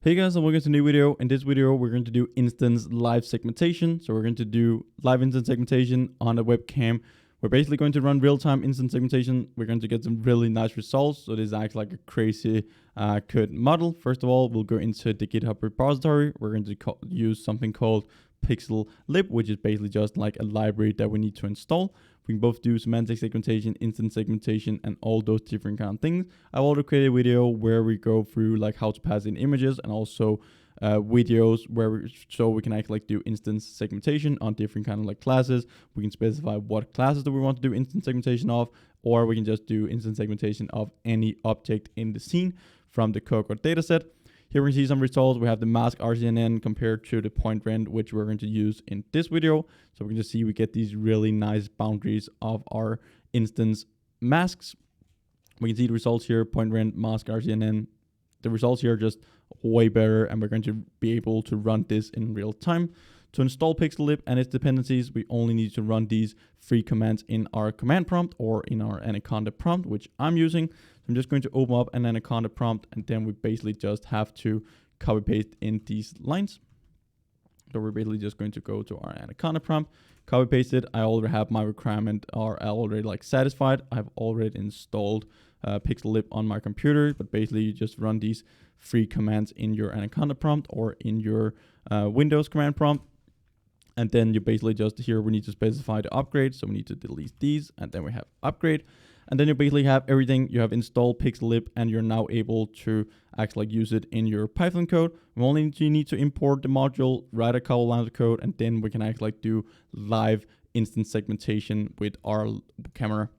Hey guys, and welcome to a new video. In this video, we're going to do instance live segmentation. So we're going to do live instance segmentation on a webcam. We're basically going to run real-time instance segmentation. We're going to get some really nice results. So this acts like a crazy code model. First of all, we'll go into the GitHub repository. We're going to use something called PixelLib, which is basically just like a library that we need to install. We can both do semantic segmentation, instance segmentation, and all those different kind of things. I've already created a video where we go through like how to pass in images and also videos where we can actually do instance segmentation on different kind of like classes. We can specify what classes do we want to do instance segmentation of, or we can just do instance segmentation of any object in the scene from the Cohort dataset. Here we can see some results. We have the mask RCNN compared to the PointRend, which we're going to use in this video. So we can just see we get these really nice boundaries of our instance masks. We can see the results here, PointRend, mask RCNN. The results here are just way better, and we're going to be able to run this in real time. To install PixelLib and its dependencies, we only need to run these 3 commands in our command prompt or in our Anaconda prompt, which I'm using. So I'm just going to open up an Anaconda prompt, and then we basically just have to copy paste in these lines. So we're basically just going to go to our Anaconda prompt, copy paste it. I already have my requirement, or I already like satisfied. I've already installed PixelLib on my computer, but basically you just run these 3 commands in your Anaconda prompt or in your Windows command prompt. And then you basically just here, we need to specify the upgrade. So we need to delete these, and then we have upgrade. And then you basically have everything. You have installed PixelLib, and you're now able to actually use it in your Python code. We only need to import the module, write a couple lines of code, and then we can actually do live instance segmentation with our camera.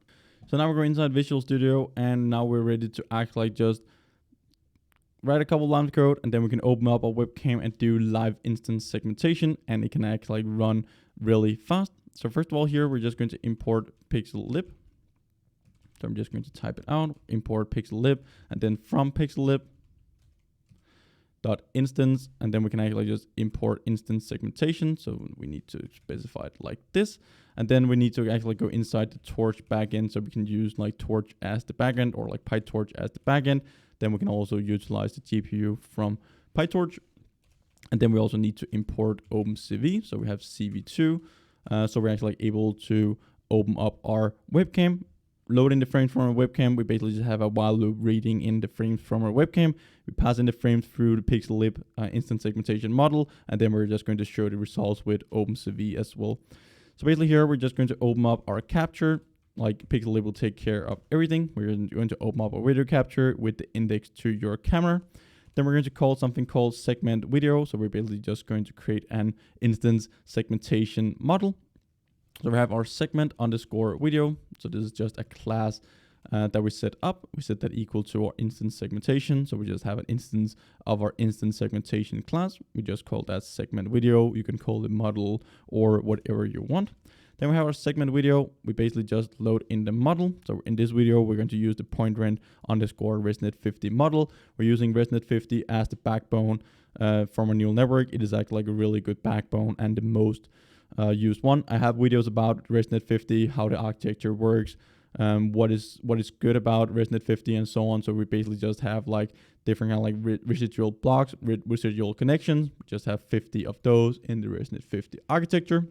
So now we're going inside Visual Studio, and now we're ready to actually just write a couple lines of code, and then we can open up our webcam and do live instance segmentation, and it can actually run really fast. So first of all, here we're just going to import PixelLib. So I'm just going to type it out, import PixelLib, and then from PixelLib .instance, and then we can actually just import instance segmentation. So we need to specify it like this, and then we need to actually go inside the Torch backend, so we can use like Torch as the backend or like PyTorch as the backend. Then we can also utilize the GPU from PyTorch. And then we also need to import OpenCV. So we have CV2. So we're actually able to open up our webcam, loading the frames from our webcam. We basically just have a while loop reading in the frames from our webcam. We pass in the frames through the PixelLib instance segmentation model. And then we're just going to show the results with OpenCV as well. So basically here, we're just going to open up our capture. Like PixelLib will take care of everything. We're going to open up a video capture with the index to your camera. Then we're going to call something called segment video. So we're basically just going to create an instance segmentation model. So we have our segment underscore video. So this is just a class that we set up. We set that equal to our instance segmentation. So we just have an instance of our instance segmentation class. We just call that segment video. You can call it model or whatever you want. Then we have our segment video. We basically just load in the model. So in this video, we're going to use the PointRend underscore ResNet50 model. We're using ResNet50 as the backbone from our neural network. It is actually like a really good backbone and the most used one. I have videos about ResNet50, how the architecture works, what is good about ResNet50 and so on. So we basically just have like different kind of like residual blocks, residual connections. We just have 50 of those in the ResNet50 architecture.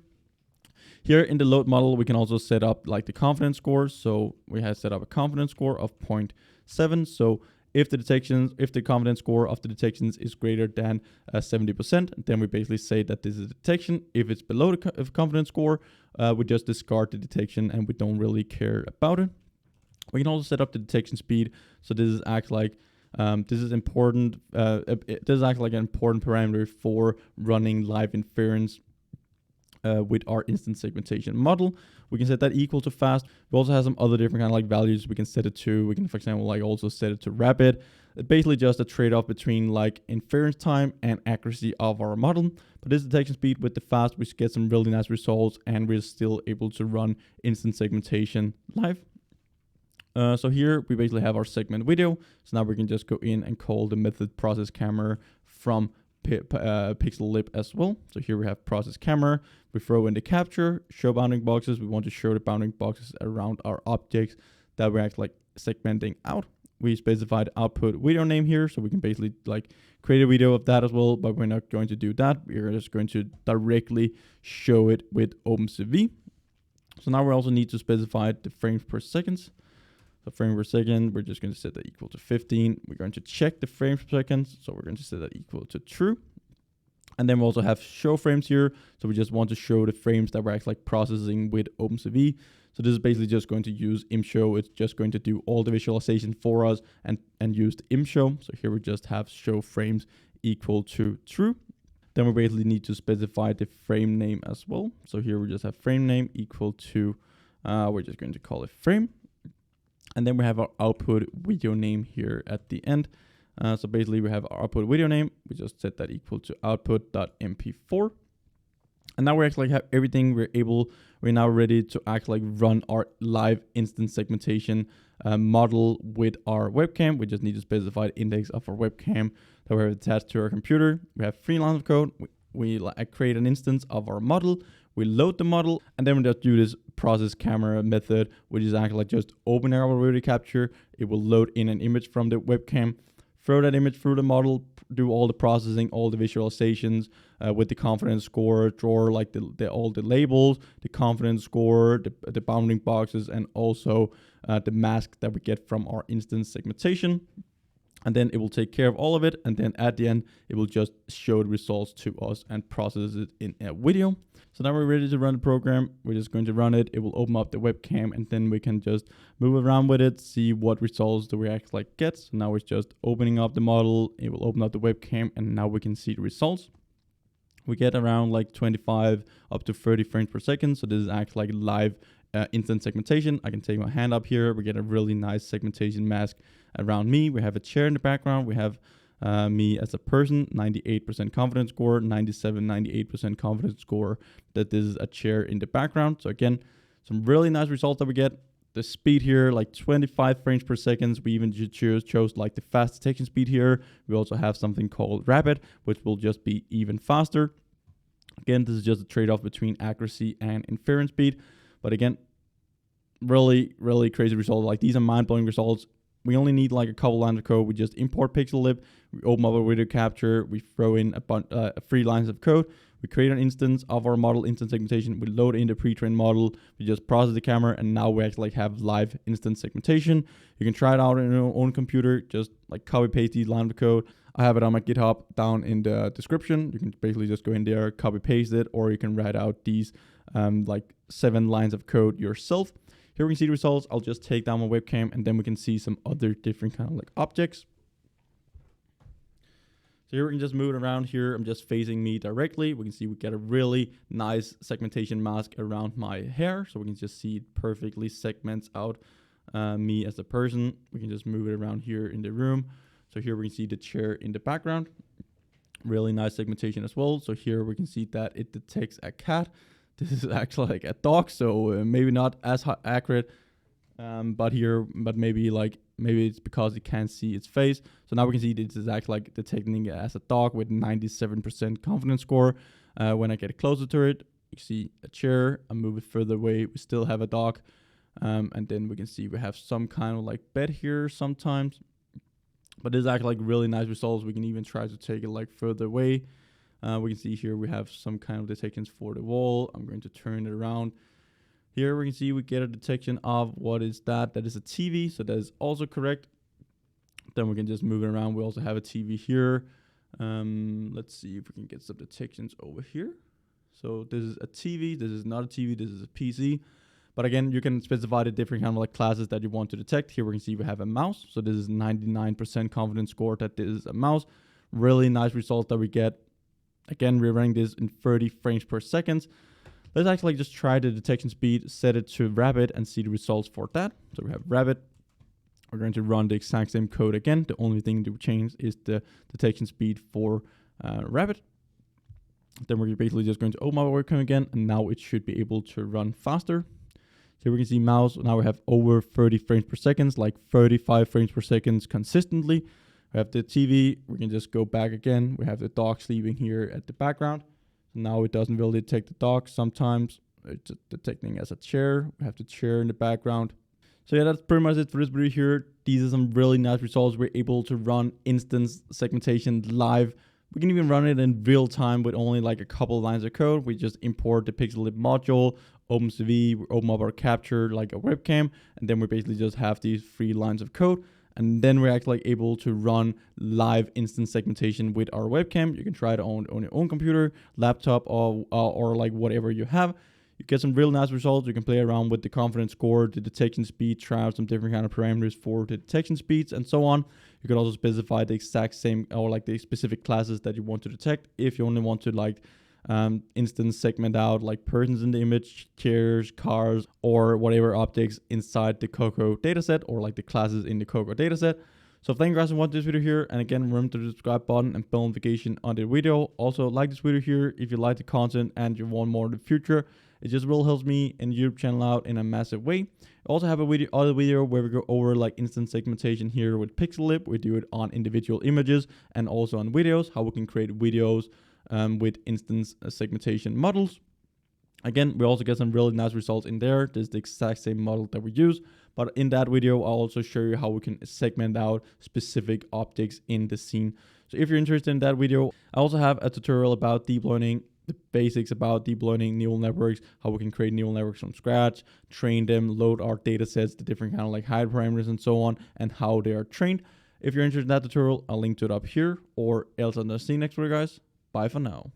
Here in the load model, we can also set up like the confidence score. So we have set up a confidence score of 0.7. So if the confidence score of the detections is greater than 70%, then we basically say that this is a detection. If it's below the confidence score, we just discard the detection and we don't really care about it. We can also set up the detection speed. So this is this is important. This is actually like an important parameter for running live inference with our instance segmentation model. We can set that equal to fast. We also have some other different kind of like values we can set it to. We can, for example, like also set it to rapid. It's basically just a trade-off between like inference time and accuracy of our model. But this detection speed with the fast, we get some really nice results, and we're still able to run instance segmentation live. So here we basically have our segment video. So now we can just go in and call the method process camera from PixelLib as well. So here we have process camera. We throw in the capture, show bounding boxes. We want to show the bounding boxes around our objects that we're actually like segmenting out. we specified output video name here, so we can basically like create a video of that as well, but we're not going to do that. We're just going to directly show it with OpenCV. So now we also need to specify the frames per second. So frame per second, we're just going to set that equal to 15. We're going to check the frames per second, so we're going to set that equal to true. And then we also have show frames here, so we just want to show the frames that we're actually like processing with OpenCV. So this is basically just going to use imshow. It's just going to do all the visualization for us and use the imshow. So here we just have show frames equal to true. Then we basically need to specify the frame name as well. So here we just have frame name equal to, we're just going to call it frame. And then we have our output video name here at the end. So basically we have our output video name. We just set that equal to output.mp4. And now we actually have everything. We're now ready to actually run our live instance segmentation model with our webcam. We just need to specify the index of our webcam that we have attached to our computer. We have 3 lines of code. We create an instance of our model. We load the model, and then we just do this process camera method, which is actually like just open our video capture. It will load in an image from the webcam, throw that image through the model, do all the processing, all the visualizations with the confidence score, draw like all the labels, the confidence score, the bounding boxes, and also the mask that we get from our instance segmentation. And then it will take care of all of it. And then at the end, it will just show the results to us and process it in a video. So now we're ready to run the program. We're just going to run it. It will open up the webcam, and then we can just move around with it, see what results do we actually get. So now it's just opening up the model. It will open up the webcam, and now we can see the results. We get around like 25 up to 30 frames per second. So this is actually like live instance segmentation. I can take my hand up here. We get a really nice segmentation mask around me. We have a chair in the background. We have me as a person, 98% confidence score, 98% confidence score that this is a chair in the background. So again, some really nice results that we get. The speed here, like 25 frames per second. We even chose like the fast detection speed here. We also have something called rapid, which will just be even faster. Again, this is just a trade-off between accuracy and inference speed. But again, really, really crazy results. Like these are mind-blowing results. We only need like a couple lines of code. We just import PixelLib, we open up our video capture, we throw in 3 lines of code, we create an instance of our model instance segmentation, we load in the pre-trained model, we just process the camera, and now we actually have live instance segmentation. You can try it out on your own computer, just like copy paste these lines of code. I have it on my GitHub down in the description. You can basically just go in there, copy paste it, or you can write out these like 7 lines of code yourself. Here we can see the results. I'll just take down my webcam, and then we can see some other different kind of like objects. So here we can just move it around here. I'm just facing me directly. We can see we get a really nice segmentation mask around my hair. So we can just see it perfectly segments out me as a person. We can just move it around here in the room. So here we can see the chair in the background. Really nice segmentation as well. So here we can see that it detects a cat. This is actually like a dog, so maybe not as accurate, but maybe it's because it can't see its face. So now we can see this is actually like detecting it as a dog with 97% confidence score. When I get closer to it, you see a chair. I move it further away. We still have a dog, and then we can see we have some kind of like bed here sometimes. But this is actually like really nice results. We can even try to take it like further away. We can see here we have some kind of detections for the wall. I'm going to turn it around. Here we can see we get a detection of what is that. That is a TV, so that is also correct. Then we can just move it around. We also have a TV here. Let's see if we can get some detections over here. So this is a TV. This is not a TV. This is a PC. But again, you can specify the different kind of like classes that you want to detect. Here we can see we have a mouse. So this is 99% confidence score that this is a mouse. Really nice result that we get. Again, we're running this in 30 frames per second. Let's actually just try the detection speed, set it to rapid, and see the results for that. So we have rapid. We're going to run the exact same code again. The only thing to change is the detection speed for rapid. Then we're basically just going to open our webcam again, and now it should be able to run faster. Here we can see mouse. Now we have over 30 frames per second, like 35 frames per second consistently. We have the TV. We can just go back again. We have the dog sleeping here at the background. Now it doesn't really detect the dog. Sometimes it's detecting as a chair. We have the chair in the background. So yeah, that's pretty much it for this video here. These are some really nice results. We're able to run instance segmentation live. We can even run it in real time with only like a couple lines of code. We just import the PixelLib module, OpenCV, we open up our capture like a webcam, and then we basically just have these 3 lines of code. And then we're actually able to run live instance segmentation with our webcam. You can try it on your own computer, laptop, or like whatever you have. You get some real nice results. You can play around with the confidence score, the detection speed, try out some different kind of parameters for the detection speeds and so on. You can also specify the exact same or like the specific classes that you want to detect. If you only want to like instance segment out like persons in the image, chairs, cars, or whatever objects inside the Coco dataset or like the classes in the Coco dataset. So thank you guys for watching this video here. And again, remember to subscribe button and bell notification on the video. Also like this video here if you like the content and you want more in the future. It just really helps me and YouTube channel out in a massive way. I also have a other video where we go over like instance segmentation here with PixelLib. We do it on individual images and also on videos, how we can create videos with instance segmentation models. Again, we also get some really nice results in there. This is the exact same model that we use. But in that video, I'll also show you how we can segment out specific objects in the scene. So if you're interested in that video, I also have a tutorial about deep learning, the basics about deep learning neural networks, how we can create neural networks from scratch, train them, load our data sets, the different kind of like height parameters and so on, and how they are trained. If you're interested in that tutorial, I'll link to it up here, or else I'll see you next video, guys. Bye for now.